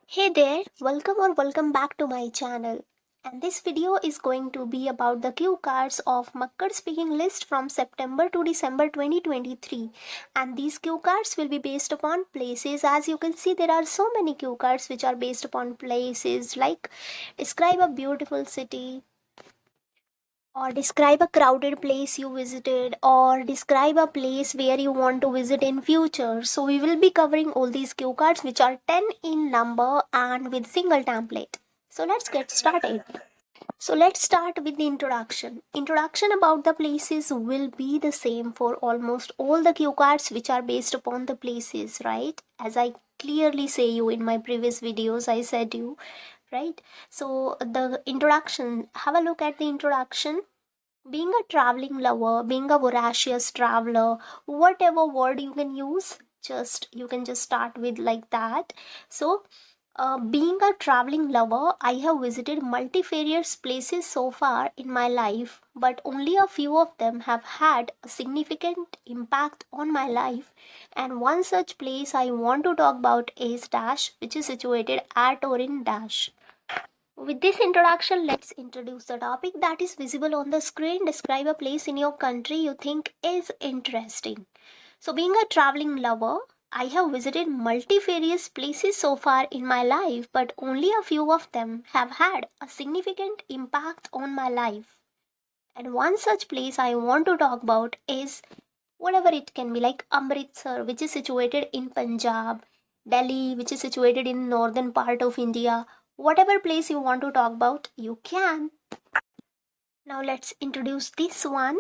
Hey there, welcome back to my channel. And this video is going to be about the cue cards of Makkar speaking list from September to December 2023. And these cue cards will be based upon places. As you can see, there are so many cue cards which are based upon places like describe a beautiful city, or describe a crowded place you visited, or describe a place where you want to visit in future. So we will be covering all these cue cards which are 10 in number and with single template. So let's get started. So let's start with the introduction. Introduction about the places will be the same for almost all the cue cards which are based upon the places, right? As I clearly say you in my previous videos, I said you, right? So the introduction, have a look at the introduction. Being a traveling lover, being a voracious traveler, whatever word you can use, just you can just start with like that. So being a traveling lover, I have visited multifarious places so far in my life, but only a few of them have had a significant impact on my life. And one such place I want to talk about is Dash, which is situated at or in Dash. With this introduction, let's introduce the topic that is visible on the screen. Describe a place in your country you think is interesting. So, being a traveling lover, I have visited multifarious places so far in my life, but only a few of them have had a significant impact on my life. And one such place I want to talk about is whatever it can be, like Amritsar, which is situated in Punjab, Delhi, which is situated in northern part of India. Whatever place you want to talk about, you can. Now let's introduce this one.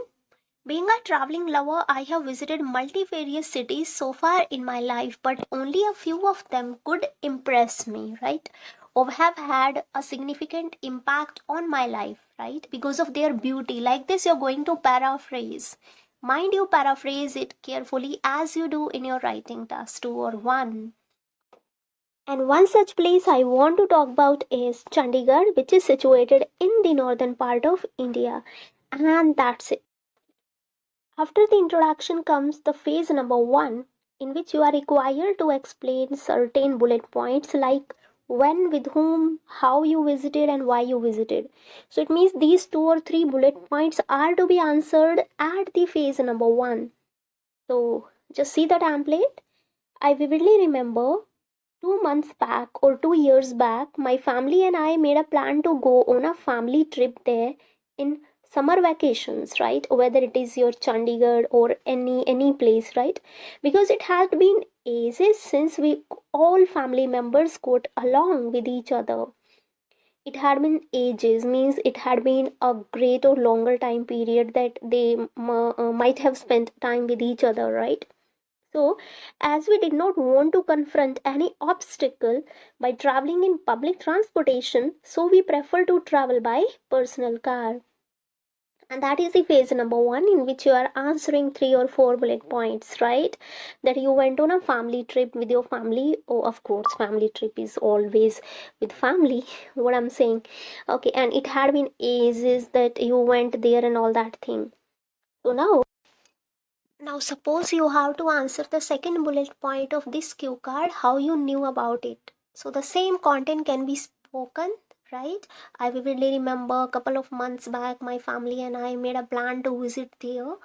Being a traveling lover, I have visited multifarious cities so far in my life, but only a few of them could impress me, right? Or have had a significant impact on my life, right? Because of their beauty. Like this, you're going to paraphrase. Mind you, paraphrase it carefully as you do in your writing task 2 or 1. And one such place I want to talk about is Chandigarh, which is situated in the northern part of India. And that's it. After the introduction comes the phase number 1, in which you are required to explain certain bullet points like when, with whom, how you visited, and why you visited. So it means these 2 or 3 bullet points are to be answered at the phase number 1. So just see the template. I vividly remember 2 months back or 2 years back, my family and I made a plan to go on a family trip there in summer vacations, right? Whether it is your Chandigarh or any place, right? Because it had been ages since we all family members got along with each other. It had been ages, means it had been a great or longer time period that they might have spent time with each other, right? So, as we did not want to confront any obstacle by traveling in public transportation, so we prefer to travel by personal car. And that is the phase number 1, in which you are answering 3 or 4 bullet points, right? That you went on a family trip with your family. Oh, of course, family trip is always with family. What I'm saying. Okay, and it had been ages that you went there and all that thing. So now, suppose you have to answer the second bullet point of this cue card, how you knew about it. So, the same content can be spoken, right? I vividly remember a couple of months back, my family and I made a plan to visit there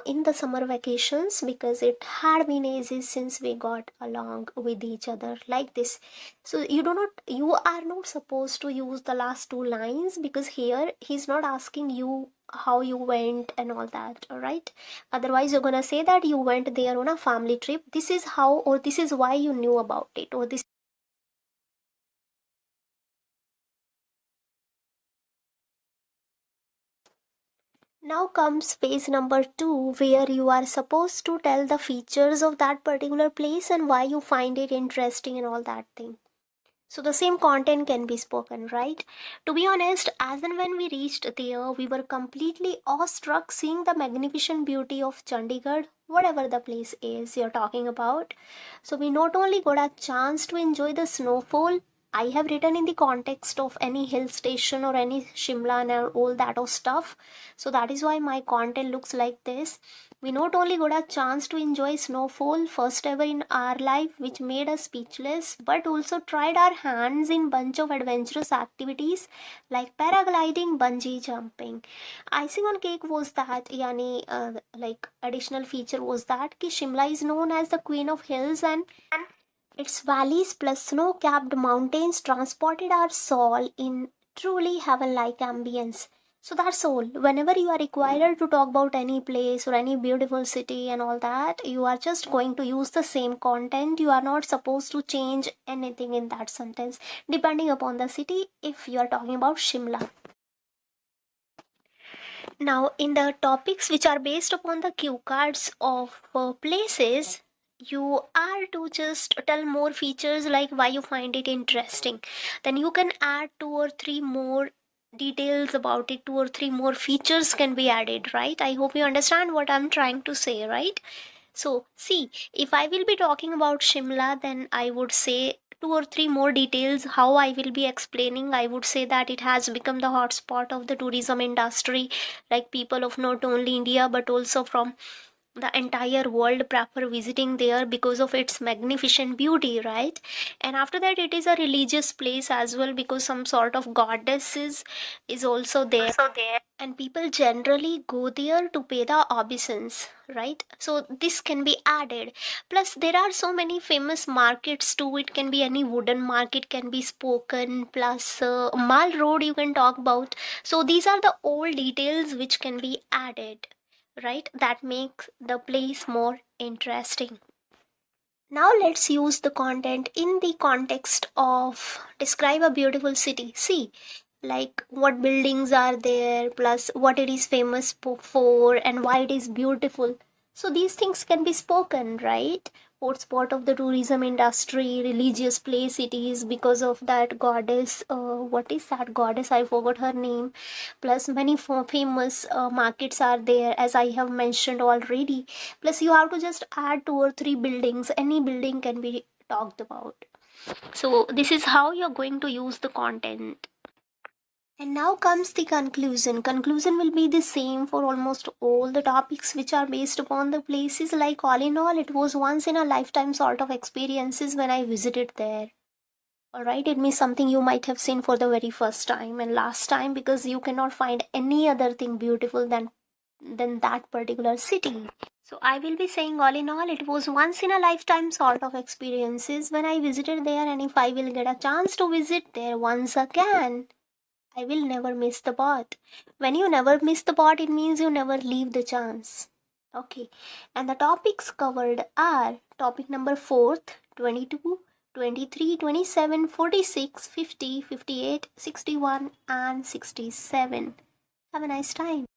in the summer vacations because it had been ages since we got along with each other like this. So you are not supposed to use the last 2 lines because here he's not asking you how you went and all that, all right? Otherwise you're gonna say that you went there on a family trip, this is how or this is why you knew about it, or this. Now comes phase number 2, where you are supposed to tell the features of that particular place and why you find it interesting and all that thing. So the same content can be spoken, right? To be honest, as and when we reached there, we were completely awestruck seeing the magnificent beauty of Chandigarh, whatever the place is you're talking about. So we not only got a chance to enjoy the snowfall, I have written in the context of any hill station or any Shimla and all that of stuff. So that is why my content looks like this. We not only got a chance to enjoy snowfall first ever in our life, which made us speechless, but also tried our hands in bunch of adventurous activities like paragliding, bungee jumping. Icing on cake was that, yani, like additional feature was that ki Shimla is known as the Queen of Hills, and its valleys plus snow-capped mountains transported our soul in truly heaven-like ambience. So that's all. Whenever you are required to talk about any place or any beautiful city and all that, you are just going to use the same content. You are not supposed to change anything in that sentence depending upon the city if you are talking about Shimla. Now, in the topics which are based upon the cue cards of places, you are to just tell more features like why you find it interesting. Then you can add two or three more details about it, two or three more features can be added, right? I hope you understand what I'm trying to say, right? So, see, if I will be talking about Shimla, then I would say two or three more details how I will be explaining. I would say that it has become the hotspot of the tourism industry, like people of not only India but also from the entire world prefer visiting there because of its magnificent beauty, right? And after that, it is a religious place as well because some sort of goddesses is also there, and people generally go there to pay the obeisance, right? So this can be added. Plus there are so many famous markets too. It can be any wooden market, can be spoken, plus Mall Road you can talk about. So these are the all details which can be added, right? That makes the place more interesting. Now let's use the content in the context of describe a beautiful city. See, like what buildings are there, plus what it is famous for, and why it is beautiful. So these things can be spoken, right? What's part of the tourism industry, religious place it is because of that goddess. What is that goddess? I forgot her name. Plus many famous markets are there, as I have mentioned already. Plus you have to just add two or three buildings. Any building can be talked about. So this is how you're going to use the content. And now comes the conclusion. Conclusion will be the same for almost all the topics which are based upon the places. Like all in all, it was once in a lifetime sort of experiences when I visited there. Alright, it means something you might have seen for the very first time and last time because you cannot find any other thing beautiful than that particular city. So I will be saying all in all, it was once in a lifetime sort of experiences when I visited there, and if I will get a chance to visit there once again, I will never miss the boat. When you never miss the boat, it means you never leave the chance. Okay. And the topics covered are topic number 4th, 22, 23, 27, 46, 50, 58, 61, and 67. Have a nice time.